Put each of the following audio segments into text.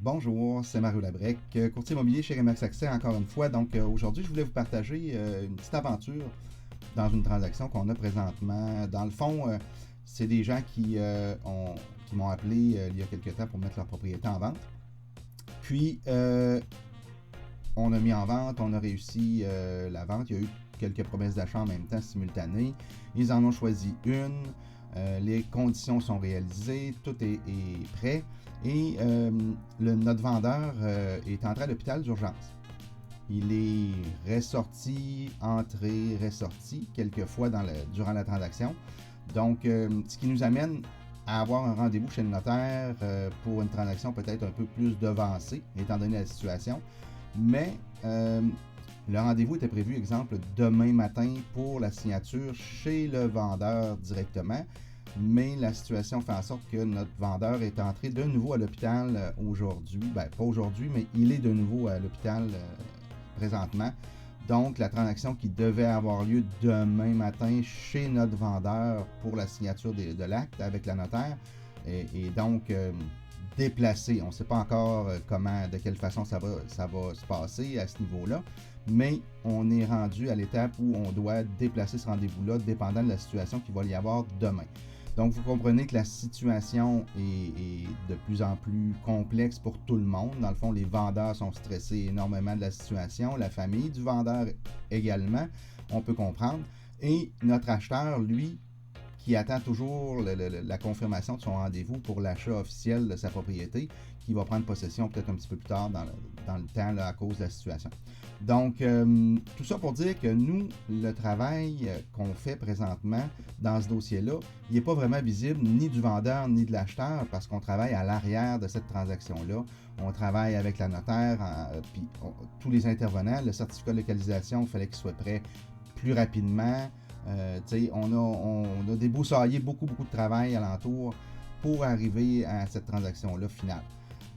Bonjour, c'est Mario Labrec, courtier immobilier chez Remax Accès encore une fois. Donc aujourd'hui, je voulais vous partager une petite aventure dans une transaction qu'on a présentement. Dans le fond, c'est des gens qui m'ont appelé il y a quelques temps pour mettre leur propriété en vente. Puis, on a mis en vente, on a réussi la vente. Il y a eu quelques promesses d'achat en même temps simultanées. Ils en ont choisi une. Les conditions sont réalisées, tout est prêt. Et notre vendeur est entré à l'hôpital d'urgence. Il est ressorti, entré, ressorti quelques fois durant la transaction. Donc, ce qui nous amène à avoir un rendez-vous chez le notaire pour une transaction peut-être un peu plus devancée, étant donné la situation. Mais le rendez-vous était prévu, exemple, demain matin pour la signature chez le vendeur directement. Mais la situation fait en sorte que notre vendeur est entré de nouveau à l'hôpital aujourd'hui. Ben, pas aujourd'hui, mais il est de nouveau à l'hôpital présentement. Donc, la transaction qui devait avoir lieu demain matin chez notre vendeur pour la signature de l'acte avec la notaire est donc déplacée. On ne sait pas encore de quelle façon ça va se passer à ce niveau-là, mais on est rendu à l'étape où on doit déplacer ce rendez-vous-là dépendant de la situation qu'il va y avoir demain. Donc, vous comprenez que la situation est de plus en plus complexe pour tout le monde. Dans le fond, les vendeurs sont stressés énormément de la situation, la famille du vendeur également, on peut comprendre. Et notre acheteur, lui, qui attend toujours la confirmation de son rendez-vous pour l'achat officiel de sa propriété, qui va prendre possession peut-être un petit peu plus tard dans le temps là, à cause de la situation. Donc, tout ça pour dire que nous, le travail qu'on fait présentement dans ce dossier-là, il n'est pas vraiment visible ni du vendeur ni de l'acheteur parce qu'on travaille à l'arrière de cette transaction-là. On travaille avec la notaire, puis tous les intervenants. Le certificat de localisation, il fallait qu'il soit prêt plus rapidement. On a débroussaillé beaucoup de travail alentour pour arriver à cette transaction-là finale.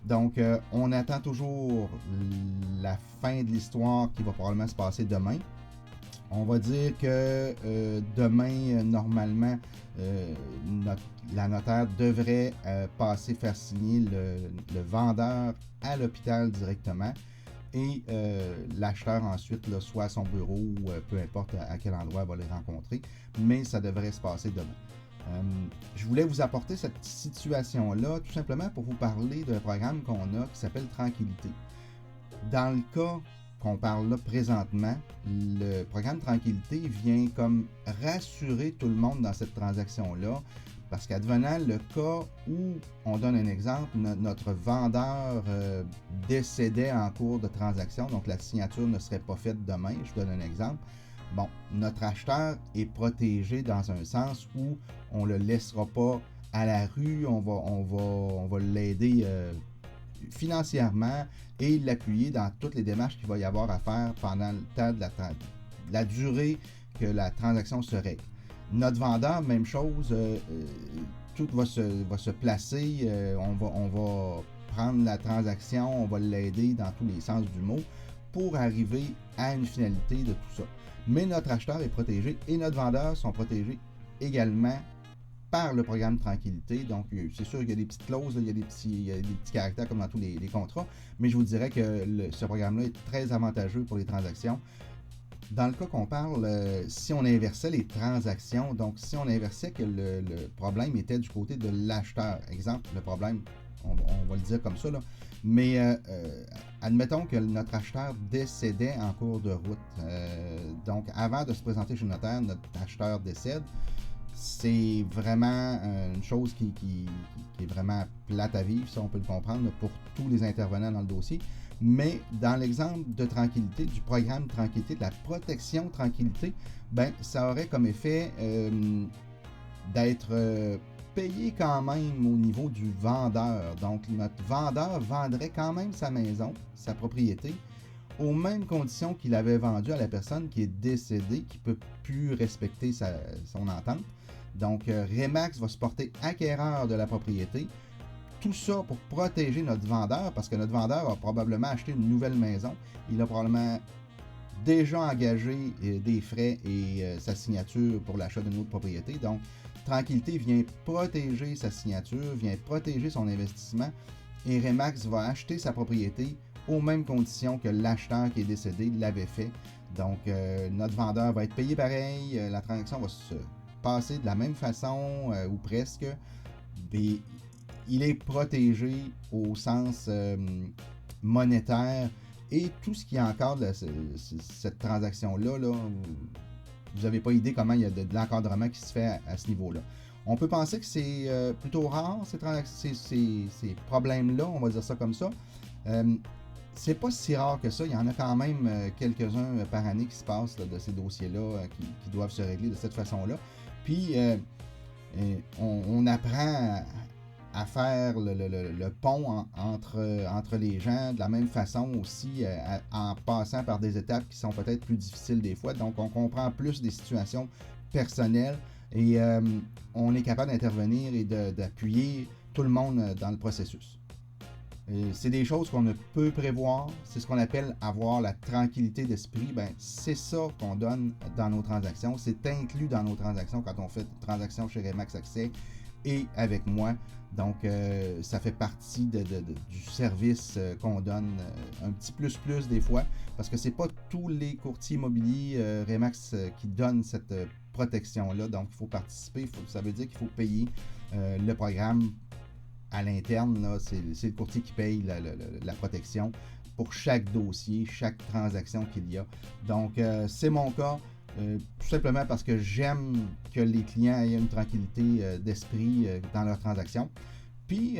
Donc, on attend toujours la fin de l'histoire qui va probablement se passer demain. On va dire que demain, normalement, la notaire devrait faire signer le vendeur à l'hôpital directement. Et l'acheteur ensuite, là, soit à son bureau ou peu importe à quel endroit elle va les rencontrer, mais ça devrait se passer demain. Je voulais vous apporter cette situation-là tout simplement pour vous parler d'un programme qu'on a qui s'appelle Tranquillité. Dans le cas qu'on parle là présentement, le programme Tranquillité vient comme rassurer tout le monde dans cette transaction-là. Parce qu'advenant le cas où, on donne un exemple, notre vendeur décédait en cours de transaction, donc la signature ne serait pas faite demain, je donne un exemple. Bon, notre acheteur est protégé dans un sens où on ne le laissera pas à la rue, on va l'aider financièrement et l'appuyer dans toutes les démarches qu'il va y avoir à faire pendant le temps de la durée que la transaction se règle. Notre vendeur, même chose, tout va se placer, on va prendre la transaction, on va l'aider dans tous les sens du mot pour arriver à une finalité de tout ça. Mais notre acheteur est protégé et notre vendeur sont protégés également par le programme Tranquillité. Donc, c'est sûr qu'il y a des petites clauses, il y a des petits caractères comme dans tous les contrats, mais je vous dirais que ce programme-là est très avantageux pour les transactions. Dans le cas qu'on parle, si on inversait les transactions, donc si on inversait que le problème était du côté de l'acheteur, exemple, le problème, on va le dire comme ça, là, mais admettons que notre acheteur décédait en cours de route. Donc, avant de se présenter chez le notaire, notre acheteur décède. C'est vraiment une chose qui est vraiment plate à vivre, ça on peut le comprendre, pour tous les intervenants dans le dossier. Mais dans l'exemple de Tranquillité, du programme Tranquillité, de la protection Tranquillité, ben, ça aurait comme effet d'être payé quand même au niveau du vendeur. Donc, notre vendeur vendrait quand même sa maison, sa propriété, aux mêmes conditions qu'il avait vendu à la personne qui est décédée, qui ne peut plus respecter son entente. Donc, Remax va se porter acquéreur de la propriété. Tout ça pour protéger notre vendeur, parce que notre vendeur a probablement acheté une nouvelle maison. Il a probablement déjà engagé des frais et sa signature pour l'achat d'une autre propriété. Donc, Tranquillité vient protéger sa signature, vient protéger son investissement et Remax va acheter sa propriété aux mêmes conditions que l'acheteur qui est décédé l'avait fait. Donc, notre vendeur va être payé pareil, la transaction va se passer de la même façon, ou presque. Et il est protégé au sens monétaire et tout ce qui encadre cette transaction-là, vous n'avez pas idée comment il y a de l'encadrement qui se fait à ce niveau-là. On peut penser que c'est plutôt rare, ces problèmes-là, on va dire ça comme ça. C'est pas si rare que ça. Il y en a quand même quelques-uns par année qui se passent là, de ces dossiers-là qui doivent se régler de cette façon-là. Puis, on apprend à faire le pont entre les gens de la même façon aussi, en passant par des étapes qui sont peut-être plus difficiles des fois. Donc, on comprend plus des situations personnelles et on est capable d'intervenir et d'appuyer tout le monde dans le processus. C'est des choses qu'on ne peut prévoir. C'est ce qu'on appelle avoir la tranquillité d'esprit. Ben, c'est ça qu'on donne dans nos transactions. C'est inclus dans nos transactions quand on fait une transaction chez Remax Accès et avec moi. Donc, ça fait partie du service qu'on donne, un petit plus des fois, parce que c'est pas tous les courtiers immobiliers Remax qui donnent cette protection-là. Donc, il faut participer. Ça veut dire qu'il faut payer le programme à l'interne. Là, c'est le courtier qui paye la protection pour chaque dossier, chaque transaction qu'il y a. Donc, c'est mon cas. Tout simplement parce que j'aime que les clients aient une tranquillité d'esprit dans leurs transactions. Puis,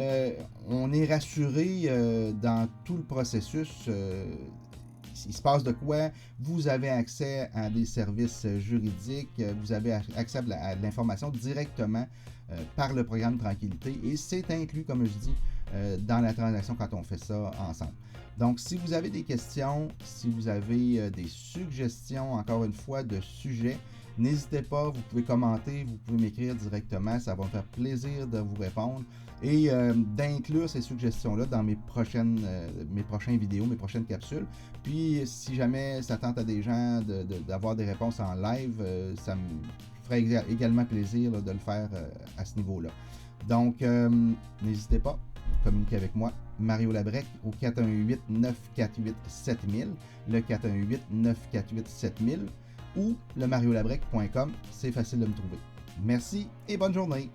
on est rassuré dans tout le processus. Il se passe de quoi? Vous avez accès à des services juridiques, vous avez accès à l'information directement par le programme Tranquillité et c'est inclus, comme je dis, dans la transaction quand on fait ça ensemble. Donc, si vous avez des questions, si vous avez des suggestions, encore une fois, de sujets, n'hésitez pas, vous pouvez commenter, vous pouvez m'écrire directement, ça va me faire plaisir de vous répondre et d'inclure ces suggestions-là dans mes prochaines vidéos, mes prochaines capsules. Puis, si jamais ça tente à des gens d'avoir des réponses en live, ça me ferait également plaisir là, de le faire à ce niveau-là. Donc, n'hésitez pas, communiquez avec moi, Mario Labrec, au 418-948-7000, le 418-948-7000 ou le mariolabrec.com, c'est facile de me trouver. Merci et bonne journée!